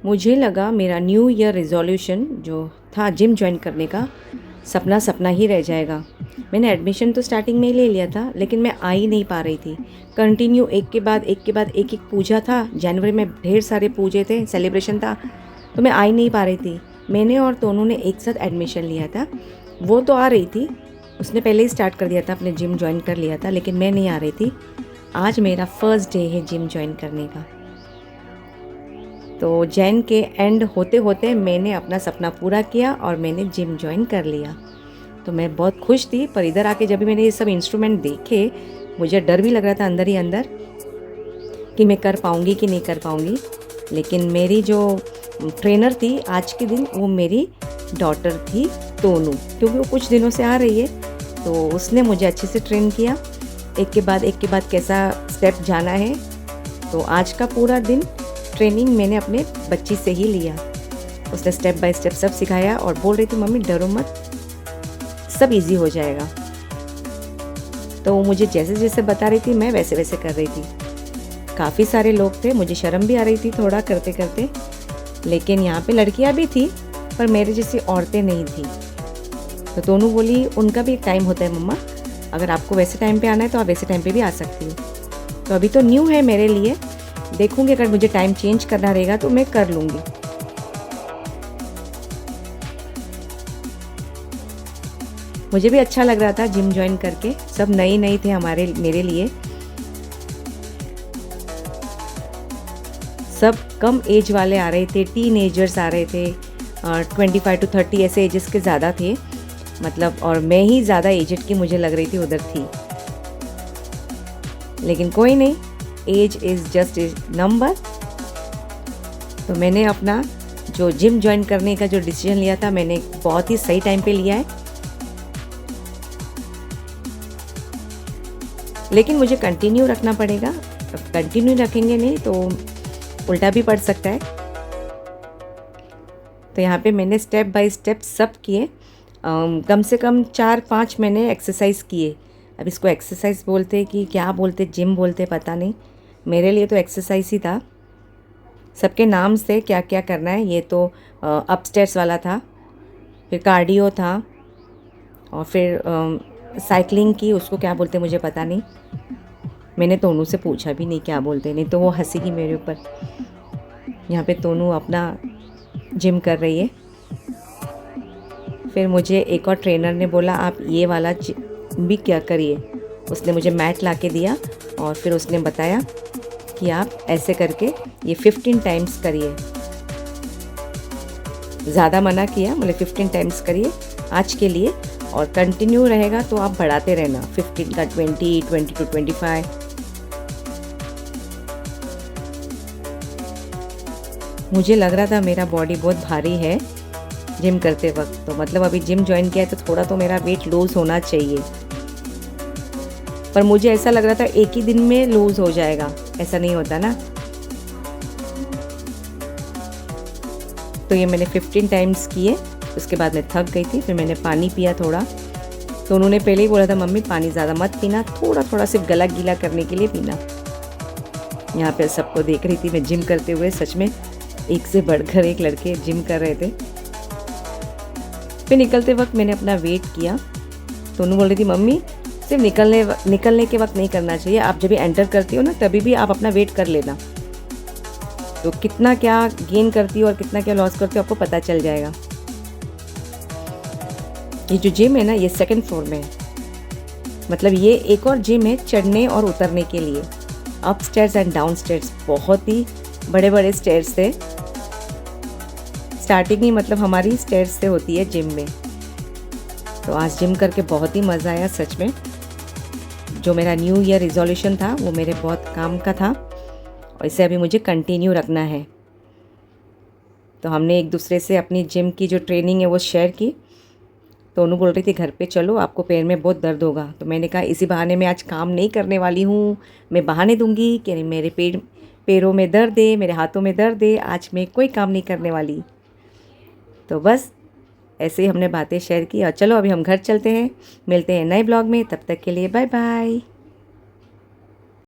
मुझे लगा मेरा न्यू ईयर रिज़ोल्यूशन जो था जिम जॉइन करने का सपना सपना ही रह जाएगा। मैंने एडमिशन तो स्टार्टिंग में ही ले लिया था, लेकिन मैं आ ही नहीं पा रही थी। कंटिन्यू एक के बाद एक के बाद एक पूजा था। जनवरी में ढेर सारे पूजे थे, सेलिब्रेशन था, तो मैं आ ही नहीं पा रही थी। मैंने और तोनू ने एक साथ एडमिशन लिया था। वो तो आ रही थी, उसने पहले ही स्टार्ट कर दिया था, अपने जिम जॉइन कर लिया था, लेकिन मैं नहीं आ रही थी। आज मेरा फर्स्ट डे है जिम जॉइन करने का। तो जैन के एंड होते होते मैंने अपना सपना पूरा किया और मैंने जिम जॉइन कर लिया। तो मैं बहुत खुश थी, पर इधर आके जब भी मैंने ये सब इंस्ट्रूमेंट देखे, मुझे डर भी लग रहा था अंदर ही अंदर कि मैं कर पाऊँगी कि नहीं कर पाऊँगी। लेकिन मेरी जो ट्रेनर थी आज के दिन, वो मेरी डॉटर थी तोनू, क्योंकि वो कुछ दिनों से आ रही है, तो उसने मुझे अच्छे से ट्रेन किया, एक के बाद कैसा स्टेप जाना है। तो आज का पूरा दिन ट्रेनिंग मैंने अपने बच्ची से ही लिया। उसने स्टेप बाय स्टेप सब सिखाया और बोल रही थी मम्मी डरो मत, सब इजी हो जाएगा। तो वो मुझे जैसे जैसे बता रही थी मैं वैसे वैसे कर रही थी। काफ़ी सारे लोग थे, मुझे शर्म भी आ रही थी थोड़ा करते करते, लेकिन यहाँ पे लड़कियाँ भी थी, पर मेरे जैसी औरतें नहीं थी। तो दोनों बोली उनका भी एक टाइम होता है मम्मा, अगर आपको वैसे टाइम पे आना है तो आप वैसे टाइम पे भी आ सकती हो। तो अभी तो न्यू है मेरे लिए, देखूंगी अगर मुझे टाइम चेंज करना रहेगा तो मैं कर लूँगी। मुझे भी अच्छा लग रहा था जिम ज्वाइन करके, सब नए नए थे मेरे लिए। सब कम एज वाले आ रहे थे, टीनेजर्स आ रहे थे, 25 to 30 ऐसे एजेस के ज़्यादा थे मतलब, और मैं ही ज़्यादा एजेड की मुझे लग रही थी उधर थी। लेकिन कोई नहीं, age is just a number. तो मैंने अपना जो जिम ज्वाइन करने का जो डिसीजन लिया था, मैंने बहुत ही सही टाइम पे लिया है। लेकिन मुझे कंटिन्यू रखना पड़ेगा, कंटिन्यू रखेंगे नहीं तो उल्टा भी पड़ सकता है। तो यहाँ पे मैंने स्टेप बाय स्टेप सब किए, कम से कम 4-5 महीने एक्सरसाइज किए। अब इसको एक्सरसाइज बोलते कि क्या बोलते, जिम बोलते पता नहीं, मेरे लिए तो एक्सरसाइज ही था। सबके नाम से क्या क्या करना है, ये तो अपस्टेयर्स वाला था, फिर कार्डियो था, और फिर साइकिलिंग की, उसको क्या बोलते मुझे पता नहीं। मैंने तोनू से पूछा भी नहीं क्या बोलते, नहीं तो वो हंसेगी मेरे ऊपर। यहाँ पे तोनू अपना जिम कर रही है। फिर मुझे एक और ट्रेनर ने बोला आप ये वाला भी क्या करिए। उसने मुझे मैट ला के दिया और फिर उसने बताया कि आप ऐसे करके ये 15 टाइम्स करिए। ज़्यादा मना किया, बोले 15 टाइम्स करिए आज के लिए, और कंटिन्यू रहेगा तो आप बढ़ाते रहना, 15 का 20, 20 to 25। मुझे लग रहा था मेरा बॉडी बहुत भारी है जिम करते वक्त, तो मतलब अभी जिम ज्वाइन किया है तो थोड़ा तो मेरा वेट लूज़ होना चाहिए, पर मुझे ऐसा लग रहा था एक ही दिन में लूज़ हो जाएगा, ऐसा नहीं होता ना। तो ये मैंने 15 टाइम्स किए, उसके बाद मैं थक गई थी, फिर मैंने पानी पिया थोड़ा। तो उन्होंने पहले ही बोला था मम्मी पानी ज़्यादा मत पीना, थोड़ा थोड़ा सिर्फ गला गीला करने के लिए पीना। यहाँ पे सबको देख रही थी मैं जिम करते हुए, सच में एक से बढ़कर एक लड़के जिम कर रहे थे। फिर निकलते वक्त मैंने अपना वेट किया, तो उन्होंने बोल रही थी मम्मी सिर्फ निकलने के वक्त नहीं करना चाहिए, आप जब भी एंटर करती हो ना तभी भी आप अपना वेट कर लेना, तो कितना क्या गेन करती हो और कितना क्या लॉस करती हो आपको पता चल जाएगा। ये जो जिम है ना, ये 2nd फ्लोर में है, मतलब ये एक और जिम है चढ़ने और उतरने के लिए, up stairs and down stairs. बहुत ही बड़े बड़े स्टेयर्स थे, स्टार्टिंग ही मतलब हमारी स्टेयर्स से होती है जिम में। तो आज जिम करके बहुत ही मज़ा आया सच में। जो मेरा न्यू ईयर रिजोल्यूशन था वो मेरे बहुत काम का था, और इसे अभी मुझे कंटिन्यू रखना है। तो हमने एक दूसरे से अपनी जिम की जो ट्रेनिंग है वो शेयर की। तो उन्होंने बोल रही थी घर पे चलो, आपको पैर में बहुत दर्द होगा, तो मैंने कहा इसी बहाने मैं आज काम नहीं करने वाली हूँ, मैं बहाने दूंगी कि मेरे पैरों में दर्द है, मेरे हाथों में दर्द है, आज मैं कोई काम नहीं करने वाली। तो बस ऐसे ही हमने बातें शेयर की, और चलो अभी हम घर चलते हैं, मिलते हैं नए ब्लॉग में, तब तक के लिए बाय बाय।